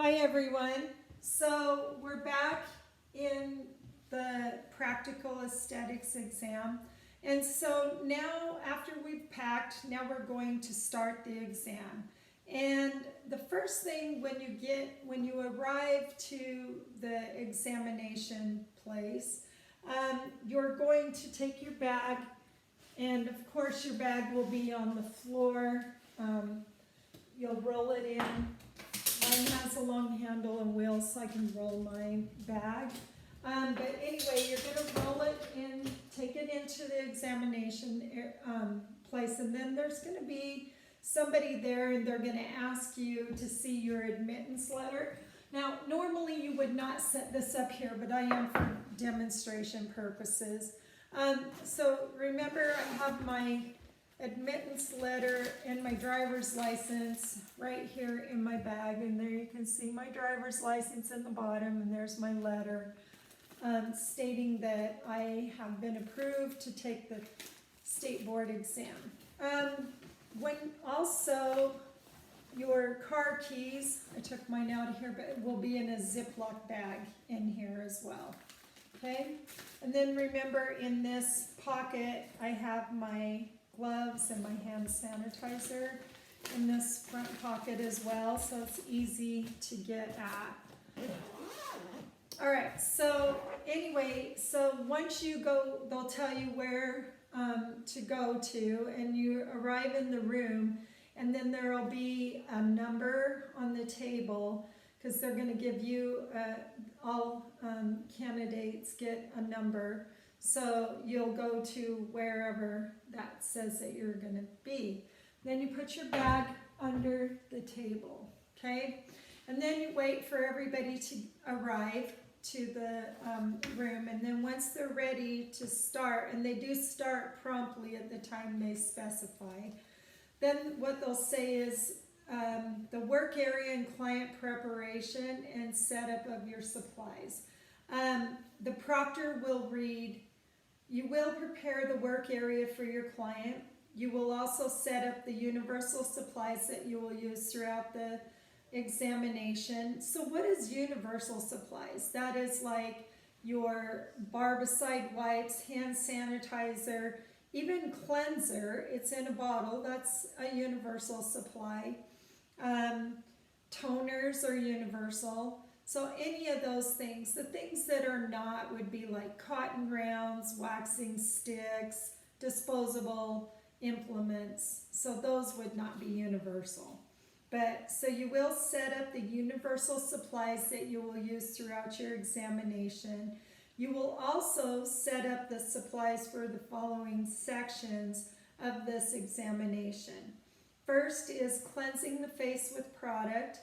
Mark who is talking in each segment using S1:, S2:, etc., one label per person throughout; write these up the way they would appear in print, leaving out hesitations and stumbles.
S1: Hi everyone. So we're back in the practical aesthetics exam. And so now after we've packed, now we're going to start the exam. And the first thing when you arrive to the examination place, you're going to take your bag, and of course your bag will be on the floor. You'll roll it in. Mine has a long handle and wheels, so I can roll my bag. But anyway, you're going to roll it in, take it into the examination place, and then there's going to be somebody there, and they're going to ask you to see your admittance letter. Now, normally you would not set this up here, but I am for demonstration purposes. So remember, I have my admittance letter and my driver's license right here in my bag, and there you can see my driver's license in the bottom, and there's my letter stating that I have been approved to take the state board exam. When also your car keys, I took mine out of here, but it will be in a Ziploc bag in here as well. Okay, and then remember, in this pocket I have my gloves and my hand sanitizer in this front pocket as well, so it's easy to get at. All right, so anyway, so once you go, they'll tell you where to go to, and you arrive in the room, and then there will be a number on the table, because they're going to give you, all candidates get a number. So you'll go to wherever that says that you're going to be. Then you put your bag under the table, okay? And then you wait for everybody to arrive to the room. And then once they're ready to start, and they do start promptly at the time they specify, then what they'll say is the work area and client preparation and setup of your supplies. The proctor will read, you will prepare the work area for your client. You will also set up the universal supplies that you will use throughout the examination. So what is universal supplies? That is like your barbicide wipes, hand sanitizer, even cleanser. It's in a bottle. That's a universal supply. Toners are universal. So any of those things, the things that are not would be like cotton rounds, waxing sticks, disposable implements. So those would not be universal. But so you will set up the universal supplies that you will use throughout your examination. You will also set up the supplies for the following sections of this examination. First is cleansing the face with product,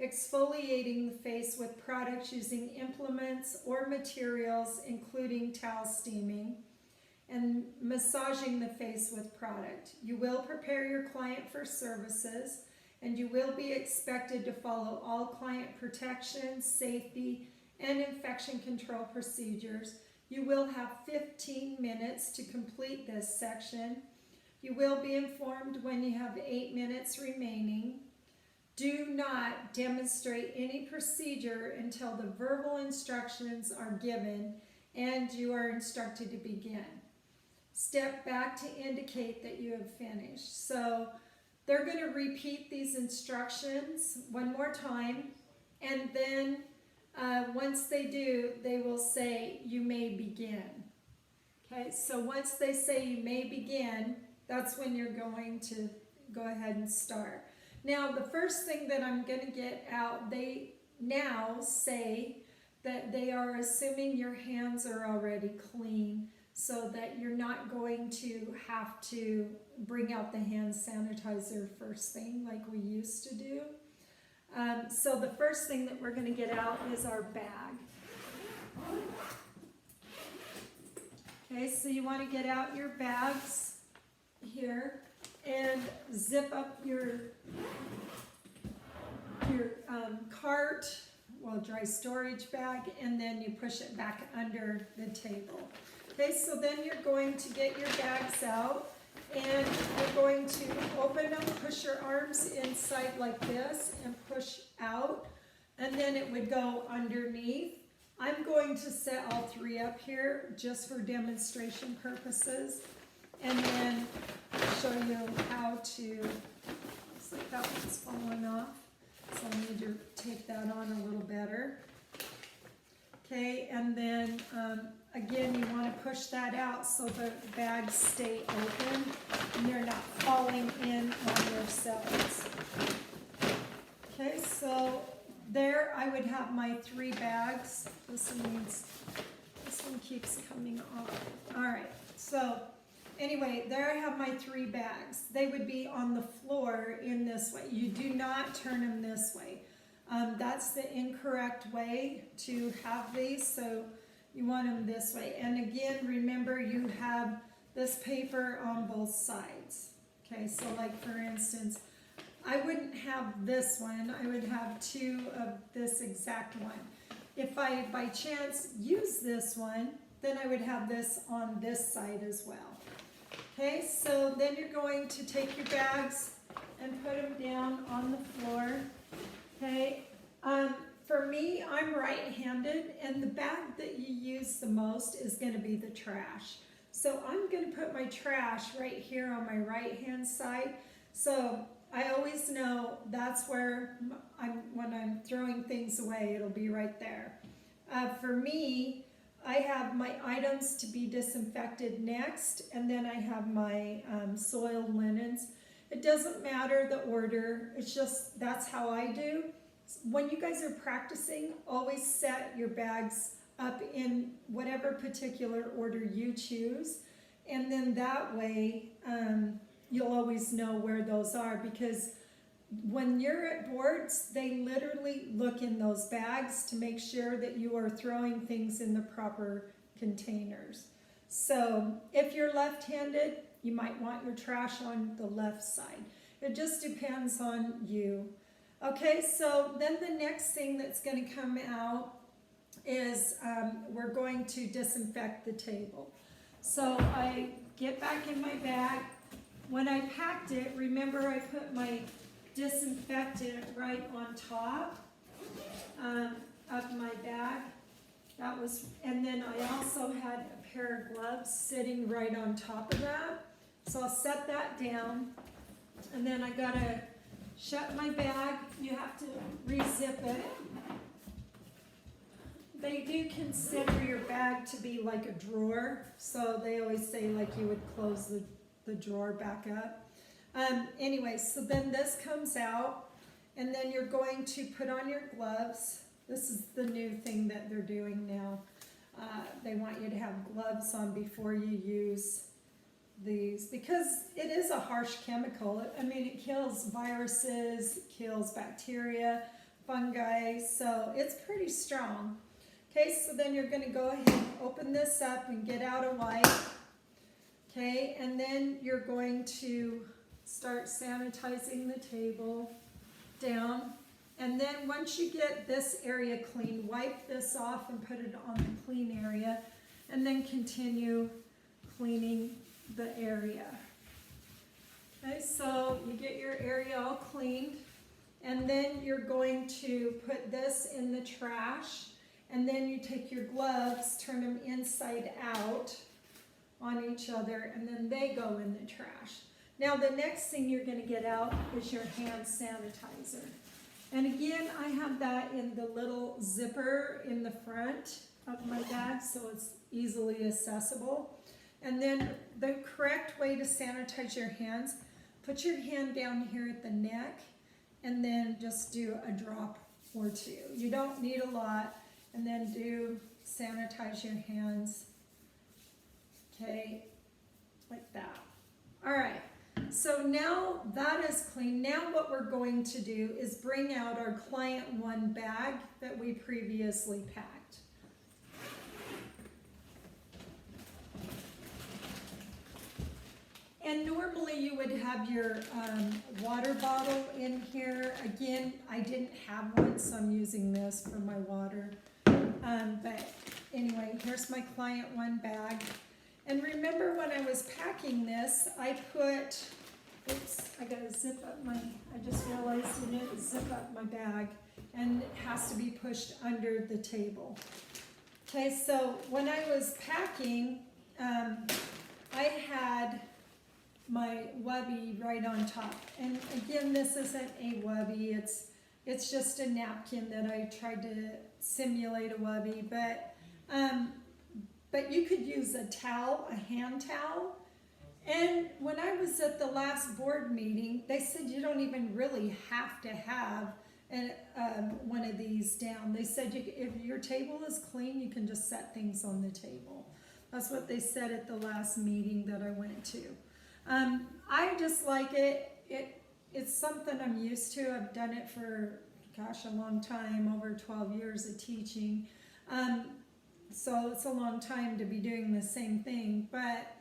S1: exfoliating the face with products using implements or materials, including towel steaming, and massaging the face with product. You will prepare your client for services, and you will be expected to follow all client protection, safety, and infection control procedures. You will have 15 minutes to complete this section. You will be informed when you have 8 minutes remaining. Do not demonstrate any procedure until the verbal instructions are given and you are instructed to begin. Step back to indicate that you have finished. So they're going to repeat these instructions one more time, and then once they do, they will say, you may begin. Okay, so once they say you may begin, that's when you're going to go ahead and start. Now, the first thing that I'm going to get out, they now say that they are assuming your hands are already clean, so that you're not going to have to bring out the hand sanitizer first thing like we used to do. So the first thing that we're going to get out is our bag. Okay, so you want to get out your bags here and zip up your cart, well, dry storage bag, and then you push it back under the table. Okay, so then you're going to get your bags out, and you're going to open them, push your arms inside like this, and push out and then it would go underneath. I'm going to set all three up here just for demonstration purposes, and then show you how to, looks like that one's falling off, so I need to take that on a little better. Okay, and then again, you want to push that out so the bags stay open and they're not falling in on themselves. Okay, so there I would have my 3 bags. This one keeps coming off. All right, so anyway, there I have my 3 bags. They would be on the floor in this way. You do not turn them this way. That's the incorrect way to have these, so you want them this way. And again, remember you have this paper on both sides. Okay, so like for instance, I wouldn't have this one, I would have 2 of this exact one. If I by chance use this one, then I would have this on this side as well. Okay, so then you're going to take your bags and put them down on the floor. Okay, for me, I'm right-handed, and the bag that you use the most is going to be the trash. So I'm going to put my trash right here on my right-hand side. So I always know that's where when I'm throwing things away, it'll be right there. For me, I have my items to be disinfected next, and then I have my soiled linens. It doesn't matter the order, it's just that's how I do. When you guys are practicing, always set your bags up in whatever particular order you choose, and then that way you'll always know where those are, because when you're at boards, they literally look in those bags to make sure that you are throwing things in the proper containers. So if you're left-handed, you might want your trash on the left side. It just depends on you. Okay, so then the next thing that's going to come out is we're going to disinfect the table. So I get back in my bag. When I packed it, remember I put my disinfectant right on top of my bag. That was, and then I also had a pair of gloves sitting right on top of that. So I'll set that down, and then I gotta shut my bag. You have to re-zip it. They do consider your bag to be like a drawer, so they always say like you would close the drawer back up. Anyway, so then this comes out, and then you're going to put on your gloves. This is the new thing that they're doing now. They want you to have gloves on before you use these, because it is a harsh chemical. I mean, it kills viruses, kills bacteria, fungi, so it's pretty strong. Okay, so then you're going to go ahead and open this up and get out a wipe. Okay, and then you're going to start sanitizing the table down. And then once you get this area clean, wipe this off and put it on the clean area, and then continue cleaning the area. Okay, so you get your area all cleaned, and then you're going to put this in the trash, and then you take your gloves, turn them inside out on each other, and then they go in the trash. Now the next thing you're going to get out is your hand sanitizer. And again, I have that in the little zipper in the front of my bag, so it's easily accessible. And then the correct way to sanitize your hands, put your hand down here at the neck, and then just do a drop or 2. You don't need a lot, and then sanitize your hands, okay, like that. All right. So now that is clean. Now what we're going to do is bring out our client 1 bag that we previously packed. And normally you would have your water bottle in here. Again, I didn't have one, so I'm using this for my water. But anyway, here's my client 1 bag. And remember when I was packing this, I put, oops, I gotta zip up I just realized I didn't zip up my bag. and it has to be pushed under the table. Okay, so when I was packing, I had my wubby right on top. And again, this isn't a wubby, it's just a napkin that I tried to simulate a wubby, but you could use a towel, a hand towel. And when I was at the last board meeting, they said you don't even really have to have one of these down. They said if your table is clean, you can just set things on the table. That's what they said at the last meeting that I went to. I just like it. It's something I'm used to. I've done it for, gosh, a long time, over 12 years of teaching. So it's a long time to be doing the same thing. But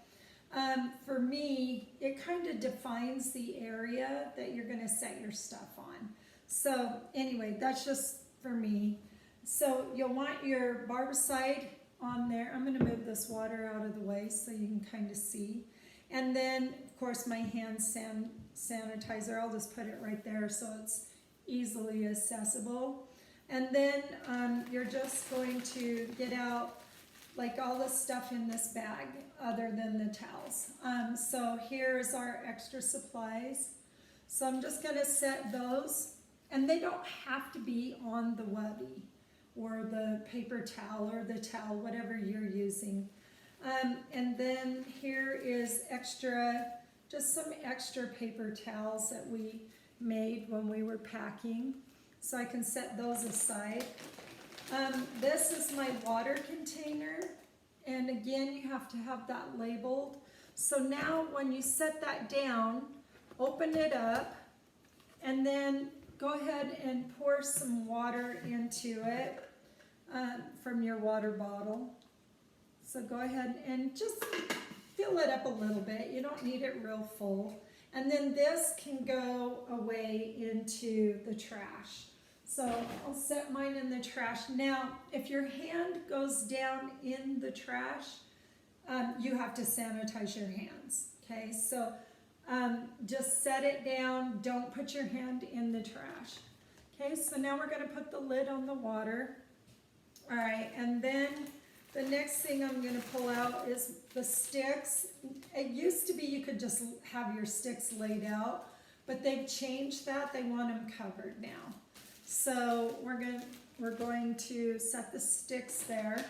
S1: for me, it kind of defines the area that you're going to set your stuff on. So anyway, that's just for me. So you'll want your barbicide on there. I'm going to move this water out of the way so you can kind of see. And then, of course, my hand sanitizer. I'll just put it right there so it's easily accessible. And then you're just going to get out like all the stuff in this bag other than the towels. So here's our extra supplies. So I'm just going to set those, and they don't have to be on the wubby or the paper towel or the towel, whatever you're using. And then here is just some extra paper towels that we made when we were packing. So I can set those aside. This is my water container. And again, you have to have that labeled. So now when you set that down, open it up, and then go ahead and pour some water into it from your water bottle. So go ahead and just fill it up a little bit. You don't need it real full. And then this can go away into the trash. So I'll set mine in the trash. Now, if your hand goes down in the trash, you have to sanitize your hands. Okay, so just set it down. Don't put your hand in the trash. Okay, so now we're going to put the lid on the water. All right, and then the next thing I'm going to pull out is the sticks. It used to be you could just have your sticks laid out, but they've changed that. They want them covered now. So we're going to set the sticks there.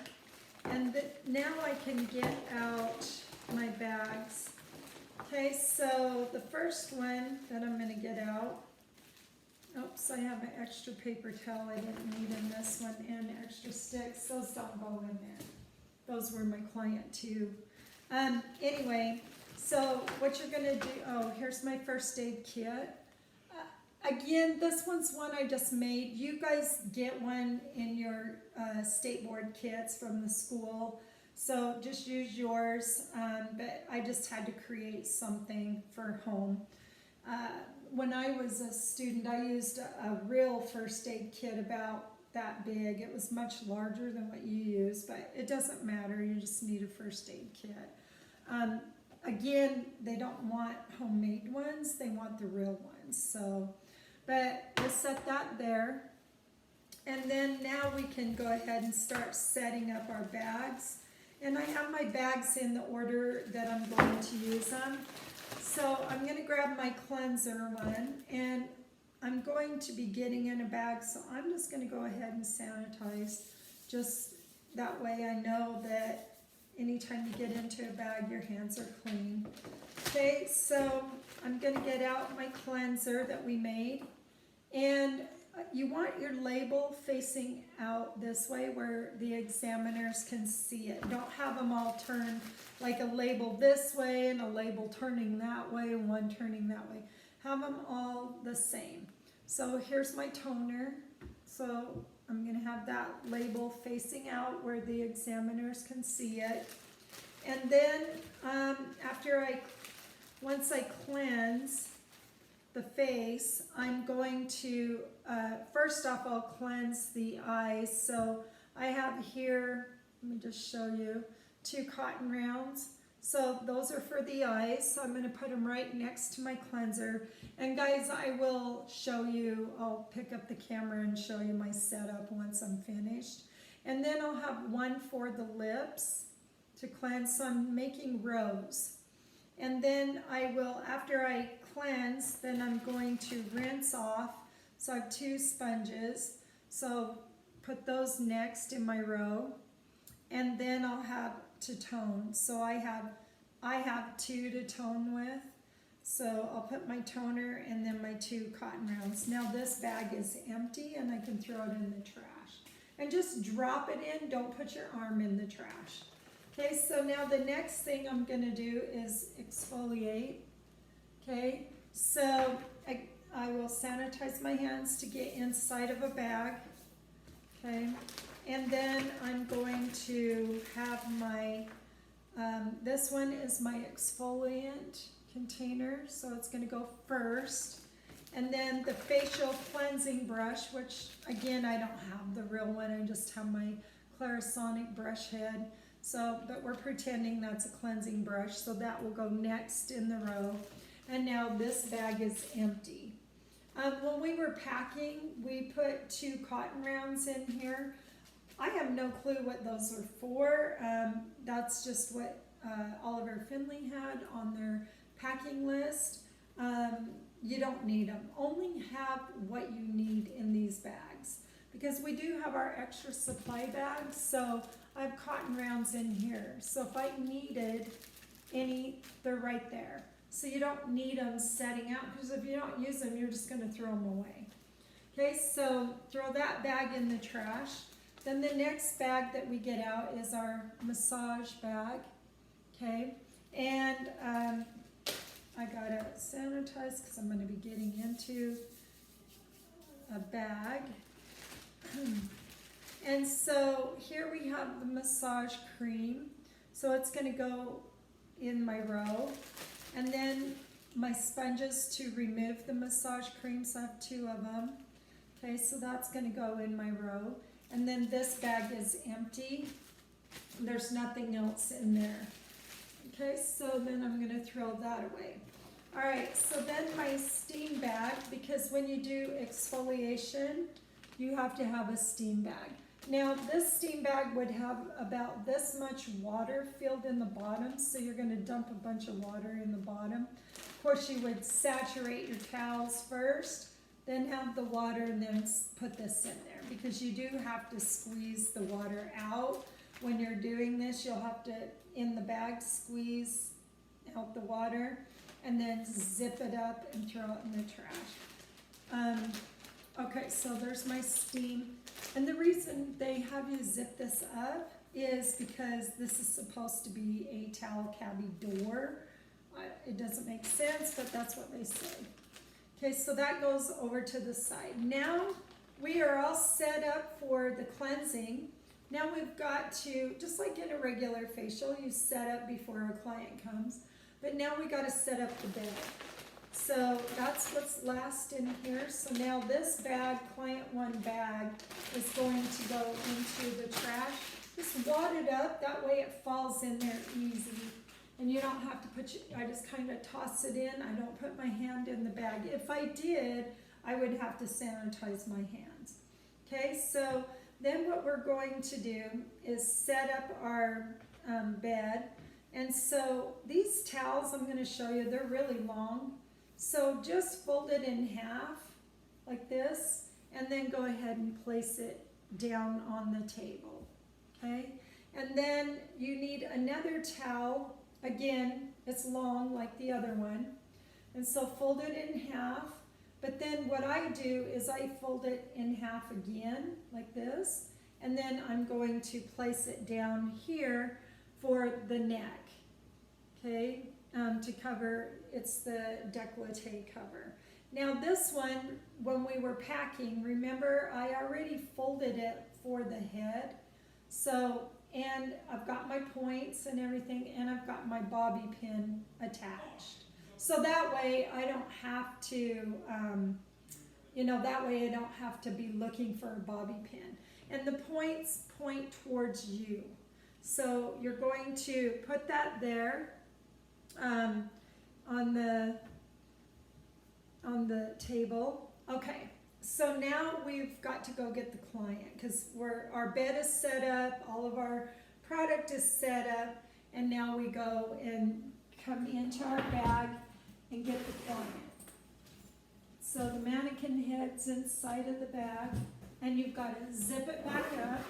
S1: And now I can get out my bags. Okay, so the first one that I'm going to get out, oops, I have an extra paper towel I didn't need in this one, and extra sticks. Those don't go in there. Those were my client too. Anyway, so what you're going to do, oh, here's my first aid kit. Again, this one's one I just made. You guys get one in your state board kits from the school, so just use yours, but I just had to create something for home. When I was a student, I used a real first aid kit about that big. It was much larger than what you use, but it doesn't matter. You just need a first aid kit. Again, they don't want homemade ones. They want the real ones. So, but we'll set that there. And then now we can go ahead and start setting up our bags. And I have my bags in the order that I'm going to use them. So I'm going to grab my cleanser one, and I'm going to be getting in a bag, so I'm just going to go ahead and sanitize. Just that way I know that anytime you get into a bag, your hands are clean. Okay, so I'm going to get out my cleanser that we made. And you want your label facing out this way where the examiners can see it. Don't have them all turned like a label this way and a label turning that way and one turning that way. Have them all the same. So here's my toner. So I'm going to have that label facing out where the examiners can see it. And then once I cleanse the face, I'm going to, first off, I'll cleanse the eyes. So I have here, let me just show you, 2 cotton rounds. So those are for the eyes. So I'm going to put them right next to my cleanser. And guys, I will show you, I'll pick up the camera and show you my setup once I'm finished. And then I'll have one for the lips to cleanse. So I'm making rows. And then I will, after I cleanse, then I'm going to rinse off. So I have 2 sponges. So put those next in my row. And then I'll have to tone. So I have 2 to tone with. So I'll put my toner and then my 2 cotton rounds. Now this bag is empty and I can throw it in the trash. And just drop it in, don't put your arm in the trash. Okay, so now the next thing I'm gonna do is exfoliate. Okay, so I will sanitize my hands to get inside of a bag. Okay, and then I'm going to have my, this one is my exfoliant container, so it's going to go first. And then the facial cleansing brush, which again, I don't have the real one, I just have my Clarisonic brush head. So, but we're pretending that's a cleansing brush, so that will go next in the row. And now this bag is empty. When we were packing, we put 2 cotton rounds in here. I have no clue what those are for. That's just what Oliver Finley had on their packing list. You don't need them. Only have what you need in these bags, because we do have our extra supply bags. So I have cotton rounds in here. So if I needed any, they're right there. So you don't need them setting out, because if you don't use them, you're just going to throw them away. Okay, so throw that bag in the trash. Then the next bag that we get out is our massage bag. Okay, and I gotta sanitize because I'm going to be getting into a bag. And so here we have the massage cream. So it's going to go in my row. And then my sponges to remove the massage creams, I have 2 of them. Okay, so that's going to go in my row. And then this bag is empty. There's nothing else in there. Okay, so then I'm going to throw that away. All right, so then my steam bag, because when you do exfoliation, you have to have a steam bag. Now, this steam bag would have about this much water filled in the bottom, so you're going to dump a bunch of water in the bottom. Of course, you would saturate your towels first, then have the water, and then put this in there, because you do have to squeeze the water out. When you're doing this, you'll have to, in the bag, squeeze out the water, and then zip it up and throw it in the trash. Okay, so there's my steam. And the reason they have you zip this up is because this is supposed to be a towel cabbie door. It doesn't make sense, but that's what they say. Okay, so that goes over to the side. Now we are all set up for the cleansing. Now we've got to, just like in a regular facial, you set up before a client comes, but now we got to set up the bed. So that's what's last in here. So now this bag, client 1 bag, is going to go into the trash. Just wad it up, that way it falls in there easy. And you don't have to put, I just kind of toss it in. I don't put my hand in the bag. If I did, I would have to sanitize my hands. Okay, so then what we're going to do is set up our bed. And so these towels I'm going to show you, they're really long. So just fold it in half like this, and then go ahead and place it down on the table, okay? And then you need another towel. Again, it's long like the other one. And so fold it in half, but then what I do is I fold it in half again like this, and then I'm going to place it down here for the neck, okay? To cover, it's the décolleté cover. Now this one, when we were packing, remember I already folded it for the head. So, and I've got my points and everything, and I've got my bobby pin attached. So that way I don't have to, that way I don't have to be looking for a bobby pin. And the points point towards you. So you're going to put that there. on the table. Okay, so now we've got to go get the client because our bed is set up, all of our product is set up, and now we go and come into our bag and get the client. So the mannequin head's inside of the bag, and you've got to zip it back up.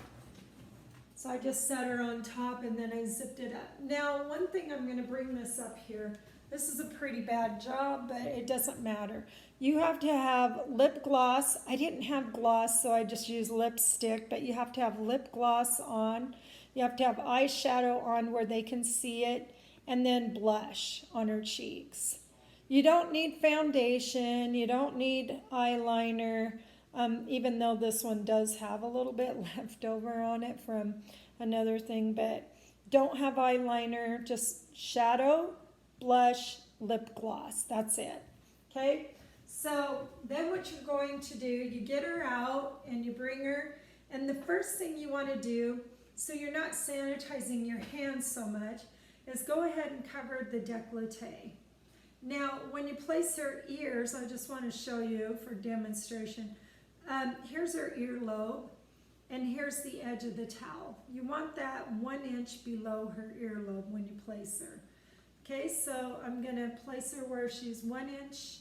S1: So I just set her on top and then I zipped it up. Now, one thing, I'm going to bring this up here. This is a pretty bad job, but it doesn't matter. You have to have lip gloss. I didn't have gloss, so I just used lipstick, but you have to have lip gloss on. You have to have eyeshadow on where they can see it, and then blush on her cheeks. You don't need foundation. You don't need eyeliner. Even though this one does have a little bit left over on it from another thing, but don't have eyeliner, just shadow, blush, lip gloss. That's it. Okay? So then what you're going to do, you get her out and you bring her, and the first thing you want to do, so you're not sanitizing your hands so much, is go ahead and cover the décolleté. Now, when you place her ears, I just want to show you for demonstration. Here's her earlobe, and here's the edge of the towel. You want that 1 inch below her earlobe when you place her. Okay, so I'm going to place her where she's 1 inch,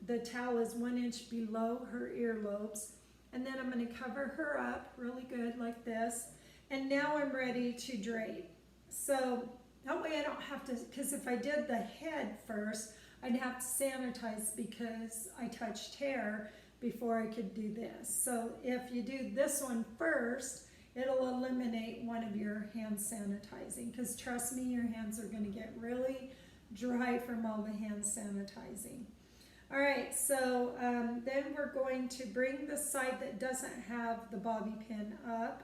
S1: the towel is 1 inch below her earlobes, and then I'm going to cover her up really good like this, and now I'm ready to drape. So that way I don't have to, because if I did the head first, I'd have to sanitize because I touched hair before I could do this. So if you do this one first, it'll eliminate one of your hand sanitizing, because trust me, your hands are going to get really dry from all the hand sanitizing. All right, so then we're going to bring the side that doesn't have the bobby pin up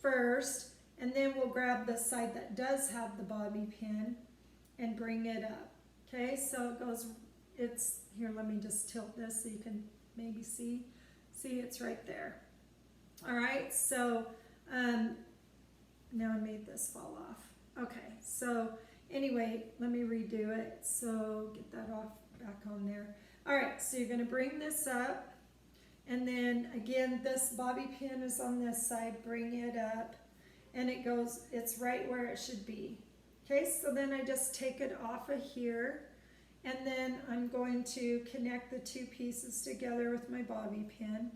S1: first, and then we'll grab the side that does have the bobby pin and bring it up. Okay, so it goes, here, let me just tilt this so you can maybe see it's right there. All right, so now I made this fall off. Okay, so anyway, let me redo it. So get that off, back on there. All right, so you're going to bring this up, and then again, this bobby pin is on this side. Bring it up, and it's right where it should be. Okay, so then I just take it off of here, and then I'm going to connect the two pieces together with my bobby pin.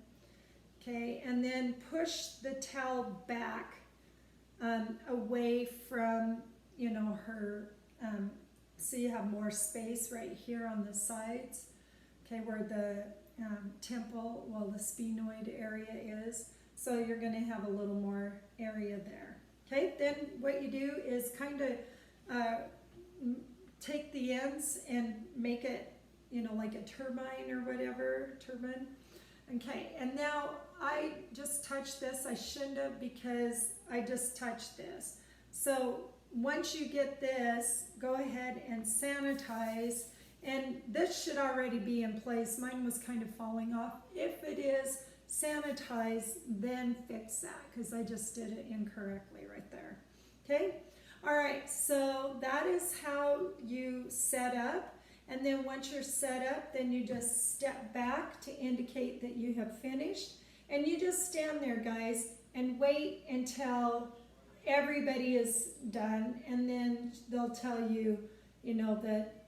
S1: Okay, and then push the towel back away from, her, so you have more space right here on the sides, okay, where the temple, the sphenoid area is. So you're going to have a little more area there. Okay, then what you do is kind of take the ends and make it, like a turbine or whatever, turbine. Okay, and now I just touched this. I shouldn't have, because I just touched this. So once you get this, go ahead and sanitize, and this should already be in place. Mine was kind of falling off. If it is, sanitize, then fix that, because I just did it incorrectly right there. Okay? All right, so that is how you set up. And then once you're set up, then you just step back to indicate that you have finished. And you just stand there, guys, and wait until everybody is done. And then they'll tell you, that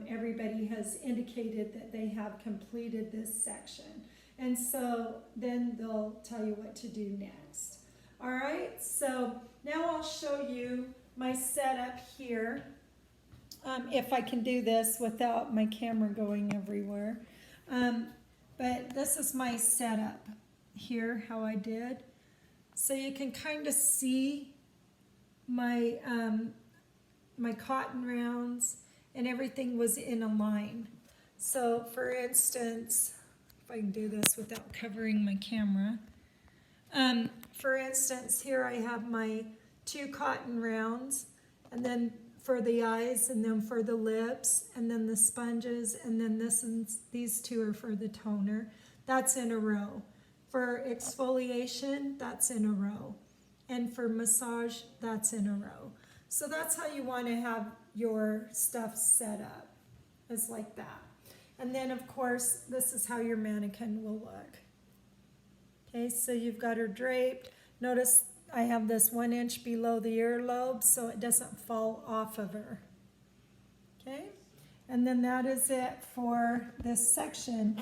S1: everybody has indicated that they have completed this section. And so then they'll tell you what to do next. All right, so now I'll show you my setup here. If I can do this without my camera going everywhere. But this is my setup here, how I did. So you can kind of see my, my cotton rounds, and everything was in a line. So for instance, if I can do this without covering my camera. For instance, here I have my 2 cotton rounds, and then for the eyes, and then for the lips, and then the sponges, and then this and these 2 are for the toner. That's in a row. For exfoliation, that's in a row. And for massage, that's in a row. So that's how you want to have your stuff set up, is like that. And then of course, this is how your mannequin will look. Okay, so you've got her draped. Notice I have this 1 inch below the earlobe so it doesn't fall off of her. Okay, and then that is it for this section.